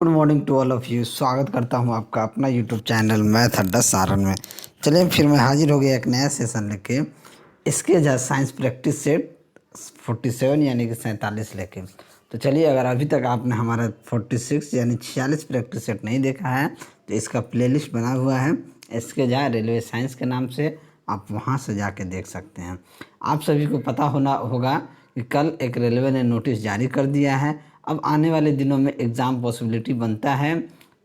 Good morning to all of you. स्वागत करता हूं आपका अपना यूट्यूब चैनल मैथ अड्डा सारन में। चलिए फिर मैं हाजिर हो गया एक नया सेशन लेके। इसके जहाँ साइंस प्रैक्टिस सेट 47 यानी कि 47 लेके। तो चलिए, अगर अभी तक आपने हमारा 46 यानी 46 प्रैक्टिस सेट नहीं देखा है तो इसका प्लेलिस्ट बना हुआ है। इसके जहाँ रेलवे साइंस के नाम से आप वहाँ से जाके देख सकते हैं। आप सभी को पता होगा कि कल एक रेलवे ने नोटिस जारी कर दिया है। अब आने वाले दिनों में एग्ज़ाम पॉसिबिलिटी बनता है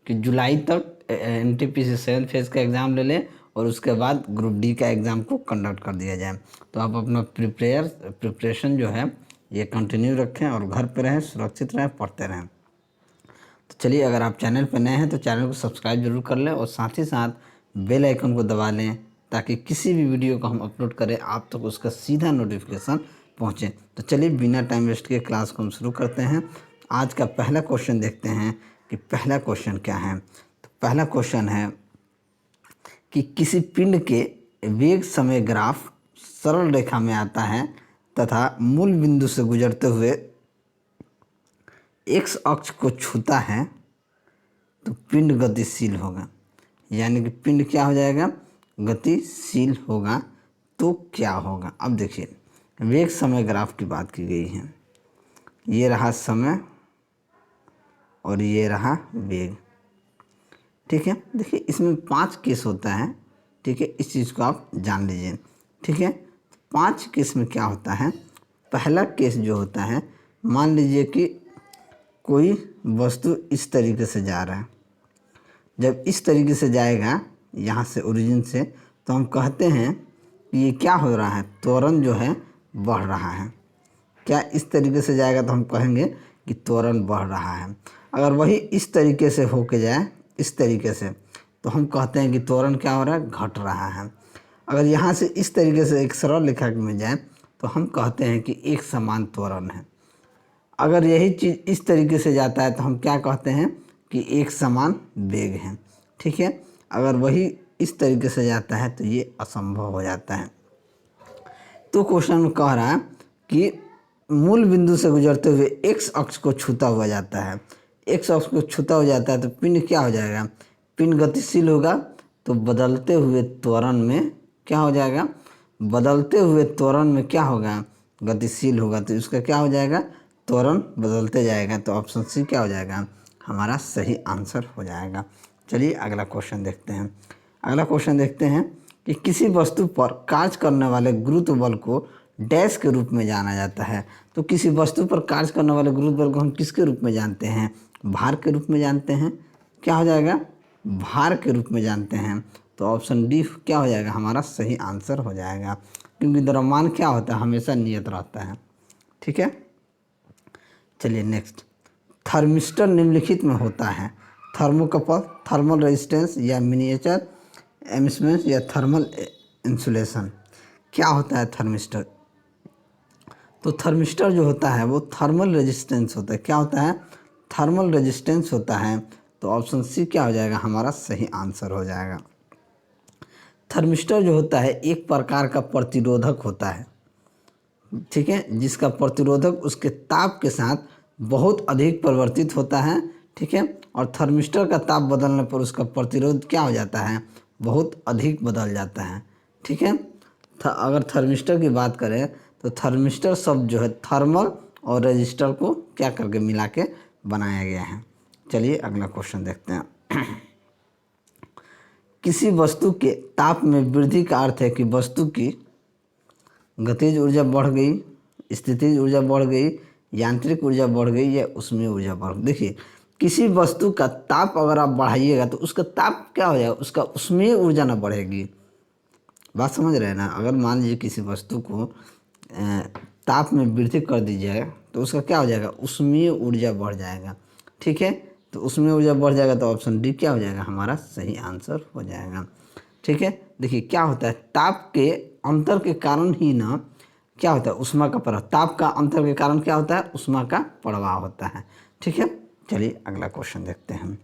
कि जुलाई तक एनटीपीसी 7 फेज़ का एग्ज़ाम ले लें और उसके बाद ग्रुप डी का एग्ज़ाम को कंडक्ट कर दिया जाए। तो आप अपना प्रिपरेशन जो है ये कंटिन्यू रखें और घर पे रहें, सुरक्षित रहें, पढ़ते रहें। तो चलिए, अगर आप चैनल पर नए हैं तो चैनल को सब्सक्राइब जरूर कर लें और साथ ही साथ बेल आइकन को दबा लें ताकि किसी भी वीडियो को हम अपलोड करें आप तक उसका सीधा नोटिफिकेशन पहुँचे। तो चलिए, बिना टाइम वेस्ट के क्लास को हम शुरू करते हैं। आज का पहला क्वेश्चन देखते हैं कि पहला क्वेश्चन क्या है। तो पहला क्वेश्चन है कि किसी पिंड के वेग समय ग्राफ सरल रेखा में आता है तथा मूल बिंदु से गुजरते हुए एक्स अक्ष को छूता है तो पिंड गतिशील होगा। यानी कि पिंड क्या हो जाएगा, गतिशील होगा। तो क्या होगा, अब देखिए वेग समय ग्राफ की बात की गई है। ये रहा समय और ये रहा वेग, ठीक है। देखिए इसमें 5 केस होता है, ठीक है। इस चीज़ को आप जान लीजिए, ठीक है। 5 केस में क्या होता है, पहला केस जो होता है, मान लीजिए कि कोई वस्तु इस तरीके से जा रहा है। जब इस तरीके से जाएगा यहाँ से ओरिजिन से, तो हम कहते हैं कि ये क्या हो रहा है, त्वरण जो है बढ़ रहा है। क्या इस तरीके से जाएगा तो हम कहेंगे कि त्वरण बढ़ रहा है। अगर वही इस तरीके से होके जाए, इस तरीके से, तो हम कहते हैं कि त्वरण क्या हो रहा है, घट रहा है। अगर यहाँ से इस तरीके से एक सरल रेखा में जाए तो हम कहते हैं कि एक समान त्वरण है। अगर यही चीज़ इस तरीके से जाता है तो हम क्या कहते हैं कि एक समान वेग है, ठीक है। अगर वही इस तरीके से जाता है तो ये असंभव हो जाता है। तो क्वेश्चन में कह रहा है कि मूल बिंदु से गुजरते हुए एक्स अक्ष को छूता हुआ जाता है। एक्स अक्ष को छूता हो जाता है तो पिंड क्या हो जाएगा, पिंड गतिशील होगा। तो बदलते हुए त्वरण में क्या हो जाएगा, बदलते हुए त्वरण में क्या होगा, गतिशील होगा। तो इसका क्या हो जाएगा, त्वरण बदलते जाएगा। तो ऑप्शन सी क्या हो जाएगा, हमारा सही आंसर हो जाएगा। चलिए अगला क्वेश्चन देखते हैं। अगला क्वेश्चन देखते हैं कि किसी वस्तु पर कार्य करने वाले गुरुत्व बल को डैश के रूप में जाना जाता है। तो किसी वस्तु पर कार्य करने वाले गुरुत्व बल को हम किसके रूप में जानते हैं, भार के रूप में जानते हैं। क्या हो जाएगा, भार के रूप में जानते हैं। तो ऑप्शन डी क्या हो जाएगा, हमारा सही आंसर हो जाएगा, क्योंकि द्रव्यमान क्या होता है, हमेशा नियत रहता है, ठीक है। चलिए नेक्स्ट, थर्मिस्टर निम्नलिखित में होता है, थर्मोकपल, थर्मल रेजिस्टेंस या मिनिएचर एमिशमेंट या थर्मल इंसुलेशन। क्या होता है थर्मिस्टर, तो थर्मिस्टर जो होता है वो थर्मल रेजिस्टेंस होता है। क्या होता है, थर्मल रेजिस्टेंस होता है। तो ऑप्शन सी क्या हो जाएगा, हमारा सही आंसर हो जाएगा। थर्मिस्टर जो होता है एक प्रकार का प्रतिरोधक होता है, ठीक है, जिसका प्रतिरोधक उसके ताप के साथ बहुत अधिक परिवर्तित होता है, ठीक है। और थर्मिस्टर का ताप बदलने पर उसका प्रतिरोध क्या हो जाता है, बहुत अधिक बदल जाता है, ठीक है। अगर थर्मिस्टर की बात करें तो थर्मिस्टर शब्द जो है थर्मल और रजिस्टर को क्या करके मिला के बनाया गया है। चलिए अगला क्वेश्चन देखते हैं। किसी वस्तु के ताप में वृद्धि का अर्थ है कि वस्तु की गतिज ऊर्जा बढ़ गई, स्थितिज ऊर्जा बढ़ गई, यांत्रिक ऊर्जा बढ़ गई या ऊष्मीय ऊर्जा बढ़ गई। देखिए किसी वस्तु का ताप अगर आप बढ़ाइएगा तो उसका ताप क्या हो जाएगा, उसका ऊष्मीय ऊर्जा ना बढ़ेगी। बात समझ रहे हैं ना। अगर मान लीजिए किसी वस्तु को ताप में वृद्धि कर दीजिएगा तो उसका क्या हो जाएगा, ऊष्मीय ऊर्जा बढ़ जाएगा, ठीक है। तो ऊष्मीय ऊर्जा बढ़ जाएगा तो ऑप्शन डी क्या हो जाएगा, हमारा सही आंसर हो जाएगा, ठीक है। देखिए क्या होता है, ताप के अंतर के कारण ही ना क्या होता है, ऊष्मा का प्रवाह, ताप का अंतर के कारण क्या होता है, ऊष्मा का प्रवाह होता है, ठीक है। चलिए अगला क्वेश्चन देखते हैं।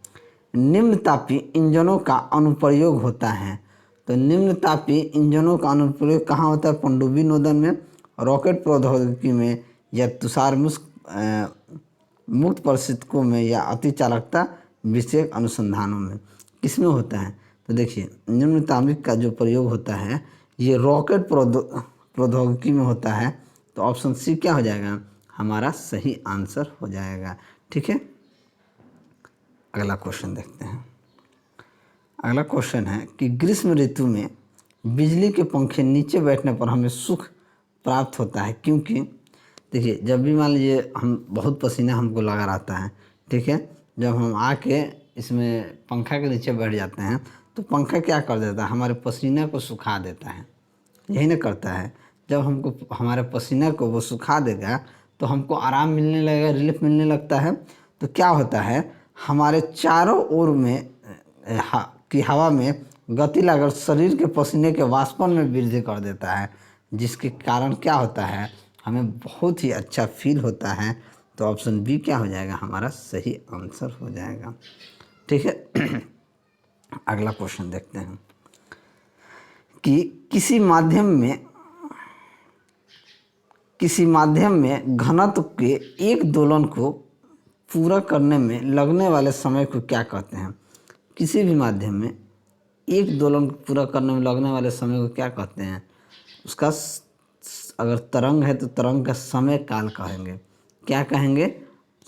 निम्न तापी इंजनों का अनुप्रयोग होता है। तो निम्न तापी इंजनों का अनुप्रयोग कहाँ होता है, पनडुब्बी नोदन में, रॉकेट प्रौद्योगिकी में या तुषार मुक्त मुक्त परिस्थितियों में या अति चालकता विषयक अनुसंधानों में किसमें होता है? तो देखिए निम्नतामिक का जो प्रयोग होता है ये रॉकेट प्रौद्योगिकी में होता है। तो ऑप्शन सी क्या हो जाएगा? हमारा सही आंसर हो जाएगा। ठीक है, अगला क्वेश्चन देखते हैं। अगला क्वेश्चन है कि ग्रीष्म ऋतु में बिजली के पंखे नीचे बैठने पर हमें सुख प्राप्त होता है क्योंकि देखिए जब भी मान लीजिए हम बहुत पसीना हमको लगा रहता है, ठीक है, जब हम आके इसमें पंखा के नीचे बैठ जाते हैं तो पंखा क्या कर देता है? हमारे पसीने को सुखा देता है, यही ना करता है। जब हमको हमारे पसीने को वो सुखा देगा तो हमको आराम मिलने लगेगा, रिलीफ मिलने लगता है। तो क्या होता है, हमारे चारों ओर में की हवा में गति लाकर शरीर के पसीने के वाष्पन में वृद्धि कर देता है, जिसके कारण क्या होता है, हमें बहुत ही अच्छा फील होता है। तो ऑप्शन बी क्या हो जाएगा? हमारा सही आंसर हो जाएगा। ठीक है, अगला क्वेश्चन देखते हैं कि किसी माध्यम में घनत्व के एक दोलन को पूरा करने में लगने वाले समय को क्या कहते हैं? किसी भी माध्यम में एक दोलन को पूरा करने में लगने वाले समय को क्या कहते हैं? उसका अगर तरंग है तो तरंग का समय काल कहेंगे। क्या कहेंगे?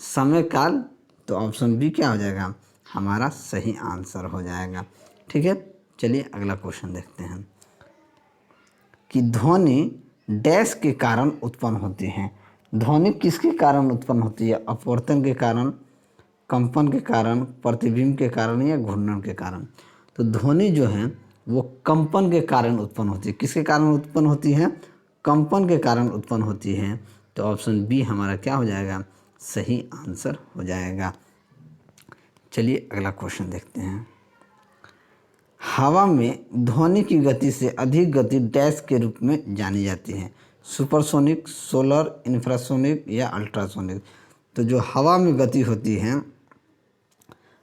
समय काल। तो ऑप्शन बी क्या हो जाएगा? हमारा सही आंसर हो जाएगा। ठीक है, चलिए अगला क्वेश्चन देखते हैं कि ध्वनि डैश के कारण उत्पन्न होती है। ध्वनि किसके कारण उत्पन्न होती है? अपवर्तन के कारण, कंपन के कारण, प्रतिबिंब के कारण या घूर्णन के कारण? तो ध्वनि जो है वो कंपन के कारण उत्पन्न होती है। किसके कारण उत्पन्न होती है? कंपन के कारण उत्पन्न होती है। तो ऑप्शन बी हमारा क्या हो जाएगा? सही आंसर हो जाएगा। चलिए अगला क्वेश्चन देखते हैं। हवा में ध्वनि की गति से अधिक गति डैश के रूप में जानी जाती है। सुपरसोनिक, सोलर, इंफ्रासोनिक या अल्ट्रासोनिक? तो जो हवा में गति होती है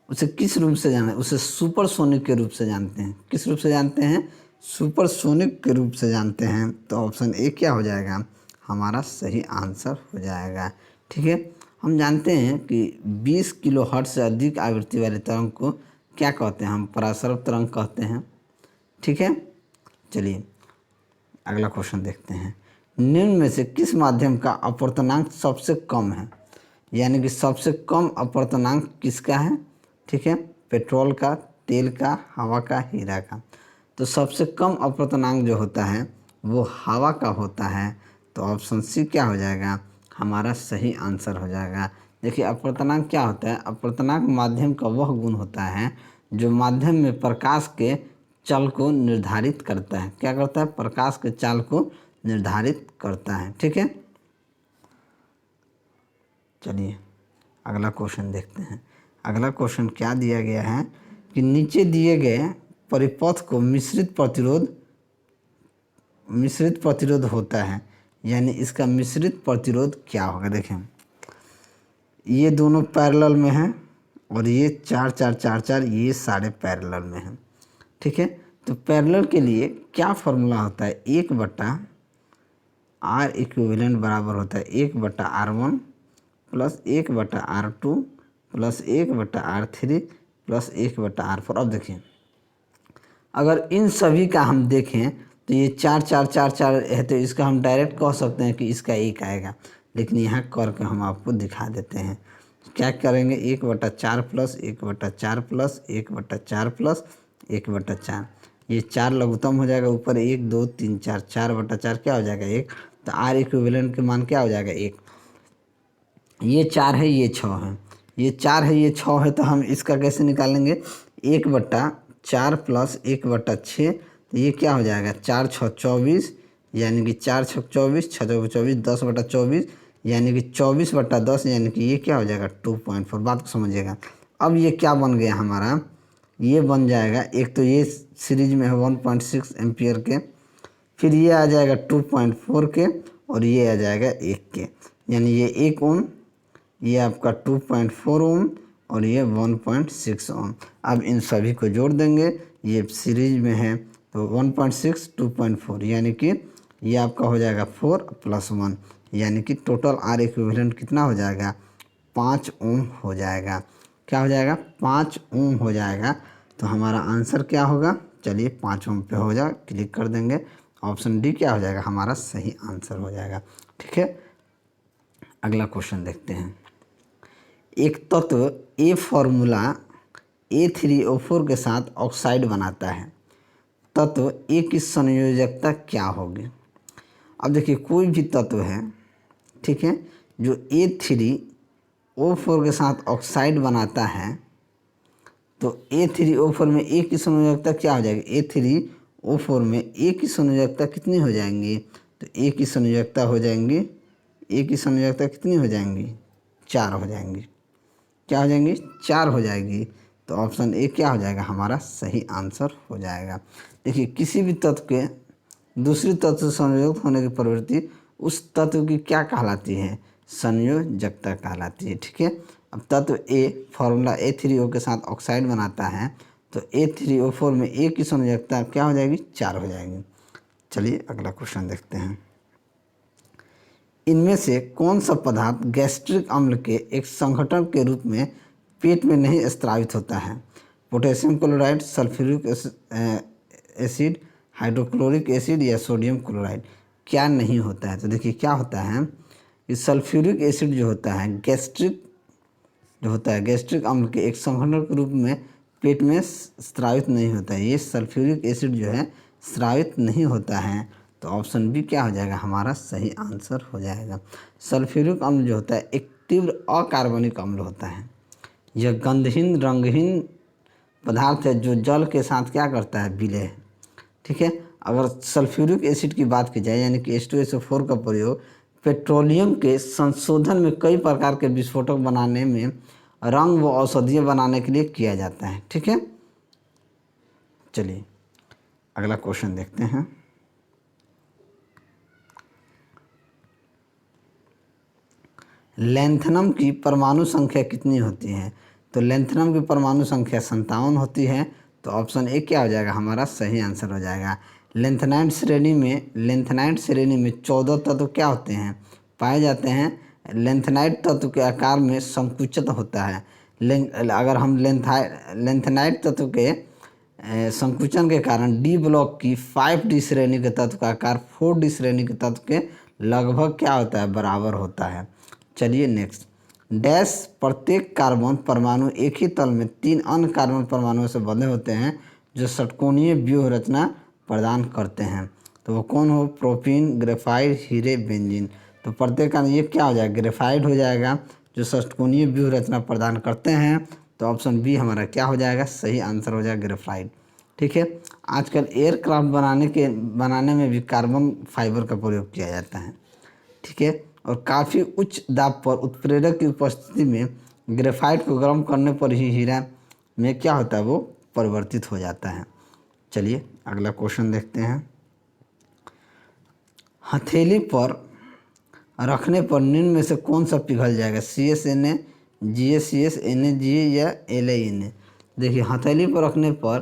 उसे किस रूप से जाना है? उसे सुपरसोनिक के रूप से जानते हैं। किस रूप से जानते हैं? सुपरसोनिक के रूप से जानते हैं। तो ऑप्शन ए क्या हो जाएगा? हमारा सही आंसर हो जाएगा। ठीक है, हम जानते हैं कि 20 किलोहर्ट्ज़ से अधिक आवृत्ति वाले तरंग को क्या कहते हैं? हम परासर्व तरंग कहते हैं। ठीक है, चलिए अगला क्वेश्चन देखते हैं। निम्न में से किस माध्यम का अपवर्तनांक सबसे कम है? यानी कि सबसे कम अपवर्तनांक किसका है? ठीक है, पेट्रोल का, तेल का, हवा का, हीरा का? तो सबसे कम अपवर्तनांक जो होता है वो हवा का होता है। तो ऑप्शन सी क्या हो जाएगा? हमारा सही आंसर हो जाएगा। देखिए अपवर्तनांक क्या होता है? अपवर्तनांक माध्यम का वह गुण होता है जो माध्यम में प्रकाश के चल को निर्धारित करता है। क्या करता है? प्रकाश के चाल को निर्धारित करता है। ठीक है, चलिए अगला क्वेश्चन देखते हैं। अगला क्वेश्चन क्या दिया गया है कि नीचे दिए गए परिपथ को मिश्रित प्रतिरोध होता है, यानी इसका मिश्रित प्रतिरोध क्या होगा? देखें ये दोनों पैरेलल में हैं और ये 4 4 4 4 ये सारे पैरेलल में हैं। ठीक है, तो पैरेलल के लिए क्या फॉर्मूला होता है? 1/R इक्विवेलेंट बराबर होता है 1/R1 plus 1/R2 plus 1/R3 plus 1/R4। अब देखिए अगर इन सभी का हम देखें तो ये 4 4 4 4 है, तो इसका हम डायरेक्ट कह सकते हैं कि इसका 1 आएगा, लेकिन यहाँ करके हम आपको दिखा देते हैं। क्या करेंगे? 1/4 प्लस 1/4 प्लस 1/4 प्लस 1/4, ये 4 लघुत्तम हो जाएगा, ऊपर 1 2 3 4, 4/4 क्या हो जाएगा? 1। तो आर इक्विवेलेंट के मान क्या हो जाएगा? 1। ये 4 है, ये 6 है, ये 4 है, ये 6 है, तो हम इसका कैसे निकालेंगे? 1/4 प्लस 1/6, तो ये क्या हो जाएगा? 4 6 24, यानी कि 4 6 24, 6 2 24, 10/24, यानी कि 24/10, यानी कि ये क्या हो जाएगा? 2.4। बात को समझिएगा। अब ये क्या बन गया हमारा? ये बन जाएगा, एक तो ये सीरीज में है 1.6 एम्पियर के, फिर ये आ जाएगा 2.4 के, और ये आ जाएगा 1 के, यानी ये 1 ओम, ये आपका 2.4 ओम और ये 1.6 ओम। अब इन सभी को जोड़ देंगे, ये सीरीज में है तो 1.6 2.4, यानी कि ये आपका हो जाएगा 4 + 1, यानी कि टोटल आर इक्विवेलेंट कितना हो जाएगा? 5 ओम हो जाएगा। क्या हो जाएगा? 5 ओम हो जाएगा। तो हमारा आंसर क्या होगा? चलिए 5 ओम पे हो जाए, क्लिक कर देंगे। ऑप्शन डी क्या हो जाएगा? हमारा सही आंसर हो जाएगा। ठीक है, अगला क्वेश्चन देखते हैं। एक तत्व ए फॉर्मूला A3O4 के साथ ऑक्साइड बनाता है, तत्व ए की संयोजकता क्या होगी? अब देखिए, कोई भी तत्व है, ठीक है, जो A3O4 के साथ ऑक्साइड बनाता है, तो A3O4 में ए की संयोजकता क्या हो जाएगी? A3O4 में ए की संयोजकता कितनी हो जाएंगी? तो ए की संयोजकता हो जाएंगी, ए की संयोजकता कितनी हो जाएंगी? 4 हो जाएंगी। क्या हो जाएंगी? 4 हो जाएगी। तो ऑप्शन ए क्या हो जाएगा? हमारा सही आंसर हो जाएगा। देखिए, किसी भी तत्व के दूसरी तत्व से संयुक्त होने की प्रवृत्ति उस तत्व की क्या कहलाती है? संयोजकता कहलाती है। ठीक है, अब तत्व ए फॉर्मूला A3O के साथ ऑक्साइड बनाता है, तो A3O4 में ए की संयोजकता क्या हो जाएगी? 4 हो जाएगी। चलिए अगला क्वेश्चन देखते हैं। इनमें से कौन सा पदार्थ गैस्ट्रिक अम्ल के एक संघटन के रूप में पेट में नहीं स्रावित होता है? Potassium chloride, sulphuric acid, hydrochloric acid या सोडियम क्लोराइड? क्या नहीं होता है? तो देखिए, क्या होता है कि सल्फ्यूरिक एसिड जो होता है, गैस्ट्रिक अम्ल के एक संघटन के रूप में पेट में स्रावित नहीं होता है। ये सल्फ्यूरिक एसिड जो है स्रावित नहीं होता है। तो ऑप्शन बी क्या हो जाएगा? हमारा सही आंसर हो जाएगा। सल्फ्यूरिक अम्ल जो होता है एक तीव्र अकार्बनिक अम्ल होता है। यह गंधहीन रंगहीन पदार्थ है जो जल के साथ क्या करता है? विलय। ठीक है, अगर सल्फ्यूरिक एसिड की बात की जाए, यानी कि H2SO4 का प्रयोग पेट्रोलियम के संशोधन में कई प्रकार के विस्फोटक बनाने में, रंग व औषधीय बनाने के लिए किया जाता है। ठीक है, चलिए अगला क्वेश्चन देखते हैं। लैंथनम की परमाणु संख्या कितनी होती है? तो लैंथनम की परमाणु संख्या 57 होती है। तो ऑप्शन ए क्या हो जाएगा? हमारा सही आंसर हो जाएगा। लेंथनाइट श्रेणी में 14 तत्व क्या होते हैं? पाए जाते हैं। लेंथनाइट तत्व के आकार में संकुचित होता है। अगर हम लेंथनाइट तत्व के संकुचन के कारण डी ब्लॉक की 5D श्रेणी के तत्व का आकार 4D श्रेणी के तत्व के लगभग क्या होता है? बराबर होता है। चलिए नेक्स्ट। डैश प्रत्येक कार्बन परमाणु एक ही तल में 3 अन्य कार्बन परमाणुओं से बंधे होते हैं जो षटकोणीय व्यूह रचना प्रदान करते हैं। तो वो कौन हो? प्रोपीन, ग्रेफाइट, हीरे, बेंजीन। तो प्रत्येक का ये क्या हो जाएगा? ग्रेफाइट हो जाएगा, जो षटकोणीय व्यूह रचना प्रदान करते हैं। तो ऑप्शन बी हमारा क्या हो जाएगा? सही आंसर हो जाएगा ग्रेफाइट। ठीक है, आजकल एयरक्राफ्ट बनाने में भी कार्बन फाइबर का प्रयोग किया जाता है। ठीक है, और काफ़ी उच्च दाब पर उत्प्रेरक की उपस्थिति में ग्रेफाइट को गर्म करने पर ही हीरा में क्या होता है? वो परिवर्तित हो जाता है। चलिए अगला क्वेश्चन देखते हैं। हथेली पर रखने पर निम्न में से कौन सा पिघल जाएगा? CSNa, GaCS, NaGa या LiNa? देखिए, हथेली पर रखने पर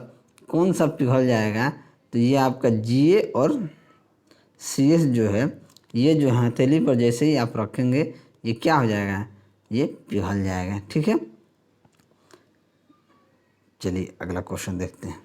कौन सा पिघल जाएगा? तो ये आपका Ga और CS जो है, ये जो हथेली पर जैसे ही आप रखेंगे, ये क्या हो जाएगा? ये पिघल जाएगा। ठीक है, चलिए अगला क्वेश्चन देखते हैं।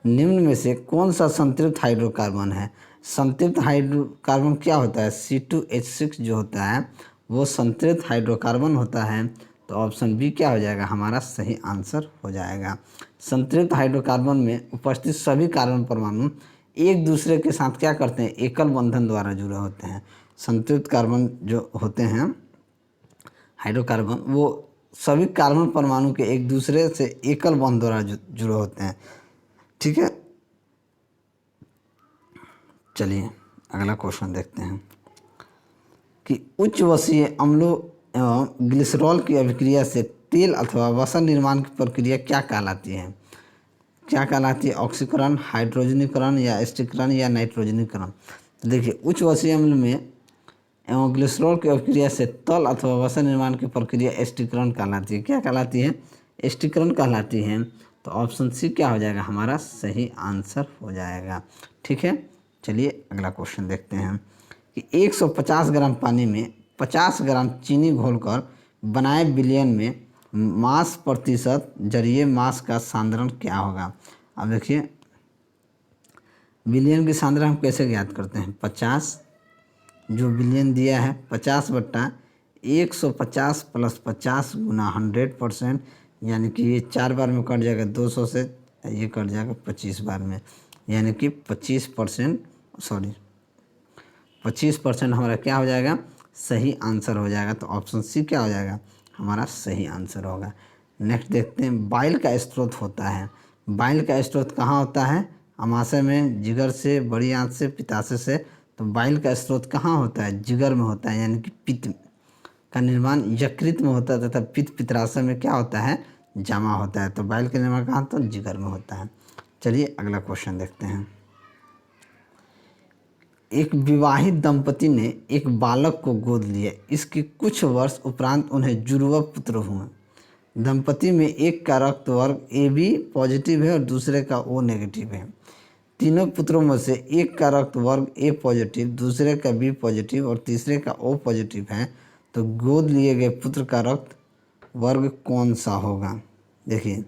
निम्न में से कौन सा संतृप्त हाइड्रोकार्बन है? संतृप्त हाइड्रोकार्बन क्या होता है? C2H6 जो होता है वो संतृप्त हाइड्रोकार्बन होता है। तो ऑप्शन बी क्या हो जाएगा? हमारा सही आंसर हो जाएगा। संतृप्त हाइड्रोकार्बन में उपस्थित सभी कार्बन परमाणु एक दूसरे के साथ क्या करते हैं? एकल बंधन द्वारा जुड़े होते हैं। संतृप्त कार्बन जो होते हैं हाइड्रोकार्बन, वो सभी कार्बन परमाणु के एक दूसरे से एकल बंध द्वारा जुड़े होते हैं। ठीक है, चलिए अगला क्वेश्चन देखते हैं कि उच्च वसीय अम्लों एवं ग्लिसरॉल की अभिक्रिया से तेल अथवा वसा निर्माण की प्रक्रिया क्या कहलाती है? क्या कहलाती है? ऑक्सीकरण, हाइड्रोजनीकरण या एस्टिकरण या नाइट्रोजनीकरण? तो देखिए, उच्च वसीय अम्ल में एवं ग्लिसरॉल की अभिक्रिया से तल अथवा वसा निर्माण की प्रक्रिया एस्टिकरण कहलाती है। क्या कहलाती है? एस्टिकरण कहलाती है। तो ऑप्शन सी क्या हो जाएगा? हमारा सही आंसर हो जाएगा। ठीक है, चलिए अगला क्वेश्चन देखते हैं कि 150 ग्राम पानी में 50 ग्राम चीनी घोलकर बनाए बिलियन में मास प्रतिशत जरिए मास का सांद्रण क्या होगा। अब देखिए बिलियन की सांद्रण हम कैसे ज्ञात करते हैं, 50 जो बिलियन दिया है 50/150 प्लस 50 गुना 100%, यानी कि ये 4 बार में कट जाएगा 200 से, ये कट जाएगा 25 बार में, यानी कि 25% हमारा क्या हो जाएगा, सही आंसर हो जाएगा। तो ऑप्शन सी क्या हो जाएगा, हमारा सही आंसर होगा। नेक्स्ट देखते हैं, बाइल का स्रोत होता है। बाइल का स्रोत कहाँ होता है, अमाशय में, जिगर से, बड़ी आंत से, पित्ताशय से। तो बाइल का स्रोत कहाँ होता है, जिगर में होता है, यानी कि पित्त का निर्माण यकृत में होता है तथा पित्त पित्राशय में क्या होता है, जमा होता है। तो बाइल का निर्माण कहाँ, तो जिगर में होता है। चलिए अगला क्वेश्चन देखते हैं। एक विवाहित दंपति ने एक बालक को गोद लिया। इसके कुछ वर्ष उपरांत उन्हें जुड़वा पुत्र हुए। दंपति में एक का रक्त वर्ग AB पॉजिटिव है और दूसरे का O नेगेटिव है। तीनों पुत्रों में से एक का रक्त वर्ग A पॉजिटिव, दूसरे का B पॉजिटिव और तीसरे का O पॉजिटिव है। तो गोद लिए गए पुत्र का रक्त वर्ग कौन सा होगा। देखिए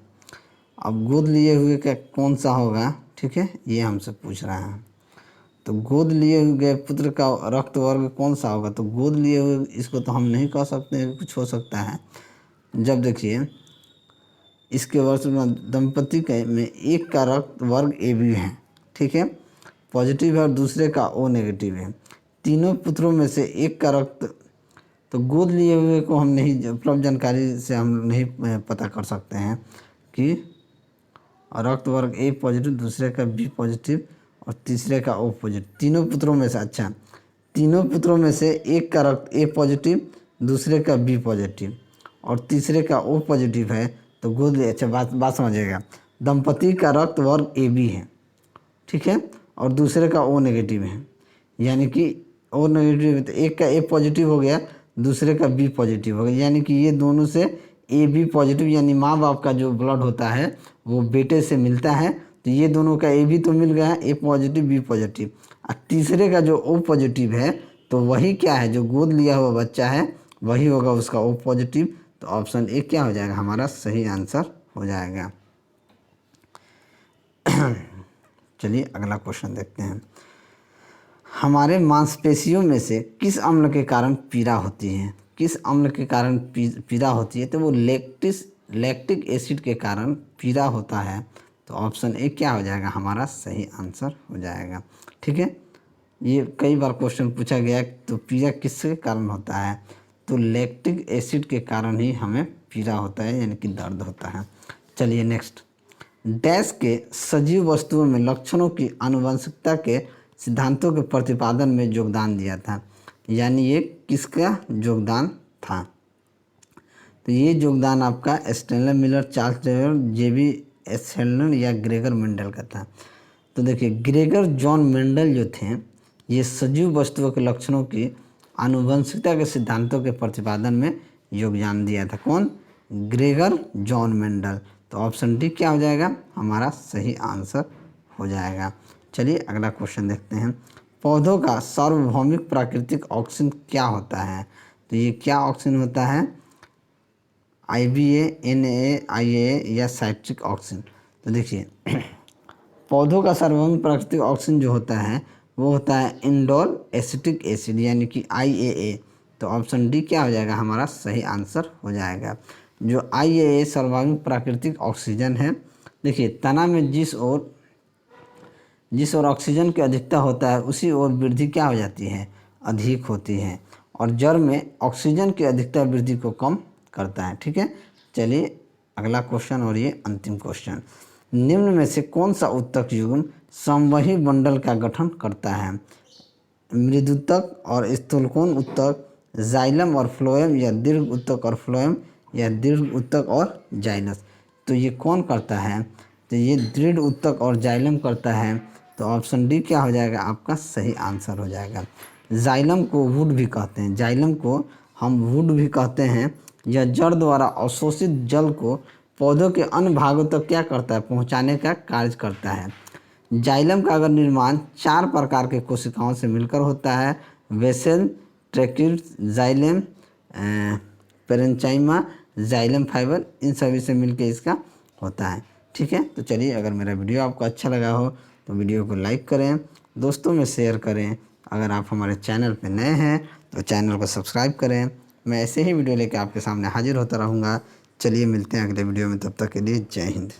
अब गोद लिए हुए का कौन सा होगा, ठीक है, ये हमसे पूछ रहा है। तो गोद लिए गए पुत्र का रक्त वर्ग कौन सा होगा। तो गोद लिए हुए इसको तो हम नहीं कह सकते हैं, कुछ हो सकता है। जब देखिए इसके वर्ष में दंपति के में एक का रक्त वर्ग AB है, ठीक है, पॉजिटिव है और दूसरे का O नेगेटिव है। तीनों पुत्रों में से एक का रक्त, तो गोद लिए हुए को हम नहीं, उपलब्ध जानकारी से हम नहीं पता कर सकते हैं कि रक्त वर्ग A पॉजिटिव, दूसरे का B पॉजिटिव और तीसरे का O पॉजिटिव। तीनों पुत्रों में से, अच्छा, तीनों पुत्रों में से एक का रक्त A पॉजिटिव, दूसरे का B पॉजिटिव और तीसरे का O पॉजिटिव है। तो गोद, अच्छा बात समझिएगा, दंपति का रक्त वर्ग AB है, ठीक है, और दूसरे का O नेगेटिव है, यानी कि O नेगेटिव है तो एक का A पॉजिटिव हो गया, दूसरे का B पॉजिटिव हो गया, यानी कि ये दोनों से AB पॉजिटिव, यानी माँ बाप का जो ब्लड होता है वो बेटे से मिलता है। तो ये दोनों का AB तो मिल गया है, A पॉजिटिव B पॉजिटिव, और तीसरे का जो O पॉजिटिव है तो वही क्या है, जो गोद लिया हुआ बच्चा है वही होगा उसका O पॉजिटिव। तो ऑप्शन ए क्या हो जाएगा, हमारा सही आंसर हो जाएगा। चलिए अगला क्वेश्चन देखते हैं। हमारे मांसपेशियों में से किस अम्ल के कारण पीड़ा होती है। किस अम्ल के कारण पीड़ा होती है, तो वो लैक्टिक एसिड के कारण पीड़ा होता है। तो ऑप्शन ए क्या हो जाएगा, हमारा सही आंसर हो जाएगा। ठीक है, ये कई बार क्वेश्चन पूछा गया है, तो पीड़ा किसके कारण होता है, तो लैक्टिक एसिड के कारण ही हमें पीड़ा होता है, यानी कि दर्द होता है। चलिए नेक्स्ट, डैश के सजीव वस्तुओं में लक्षणों की आनुवंशिकता के सिद्धांतों के प्रतिपादन में योगदान दिया था, यानी ये किसका योगदान था। तो ये योगदान आपका Stanley Miller, Charles Darwin, JB Sheldon या ग्रेगर मेंडल का था। तो देखिए ग्रेगर जॉन मेंडल जो थे, ये सजीव वस्तुओं के लक्षणों की आनुवंशिकता के सिद्धांतों के प्रतिपादन में योगदान दिया था। कौन, ग्रेगर जॉन मेंडल। तो ऑप्शन डी क्या हो जाएगा, हमारा सही आंसर हो जाएगा। चलिए अगला क्वेश्चन देखते हैं। पौधों का सार्वभौमिक प्राकृतिक ऑक्सीजन क्या होता है। तो ये क्या ऑक्सीजन होता है, IBA, NA, IA या साइट्रिक ऑक्सीजन। तो देखिए पौधों का सार्वभौमिक प्राकृतिक ऑक्सीजन जो होता है वो होता है इंडोल एसिटिक एसिड, यानी कि IAA। तो ऑप्शन डी क्या हो जाएगा, हमारा सही आंसर हो जाएगा। जो IAA सार्वभौमिक प्राकृतिक ऑक्सीजन है, देखिए तना में जिस ओर ऑक्सीजन की अधिकता होता है उसी ओर वृद्धि क्या हो जाती है, अधिक होती है, और जड़ में ऑक्सीजन की अधिकता वृद्धि को कम करता है। ठीक है, चलिए अगला क्वेश्चन और ये अंतिम क्वेश्चन। निम्न में से कौन सा उत्तक युग्म समवही बंडल का गठन करता है, मृदुतक और स्थूलकोण उत्तक, जाइलम और फ्लोएम, या दीर्घ उत्तक और फ्लोएम, या दीर्घ उत्तक और जाइलस। तो ये कौन करता है, तो ये दृढ़ उत्तक और जाइलम करता है। तो ऑप्शन डी क्या हो जाएगा, आपका सही आंसर हो जाएगा। जाइलम को वुड भी कहते हैं, जाइलम को हम वुड भी कहते हैं। यह जड़ द्वारा अवशोषित जल को पौधों के अन्य भागों तक क्या करता है, पहुंचाने का कार्य करता है। जाइलम का अगर निर्माण 4 प्रकार के कोशिकाओं से मिलकर होता है, वेसल, ट्रैक्यूल, जाइलम, पेरेंचाइमा, जाइलम फाइबर, इन सभी से मिलके इसका होता है। ठीक है, तो चलिए, अगर मेरा वीडियो आपको अच्छा लगा हो तो वीडियो को लाइक करें, दोस्तों में शेयर करें। अगर आप हमारे चैनल पे नए हैं तो चैनल को सब्सक्राइब करें। मैं ऐसे ही वीडियो लेकर आपके सामने हाजिर होता रहूँगा। चलिए मिलते हैं अगले वीडियो में, तब तक के लिए जय हिंद।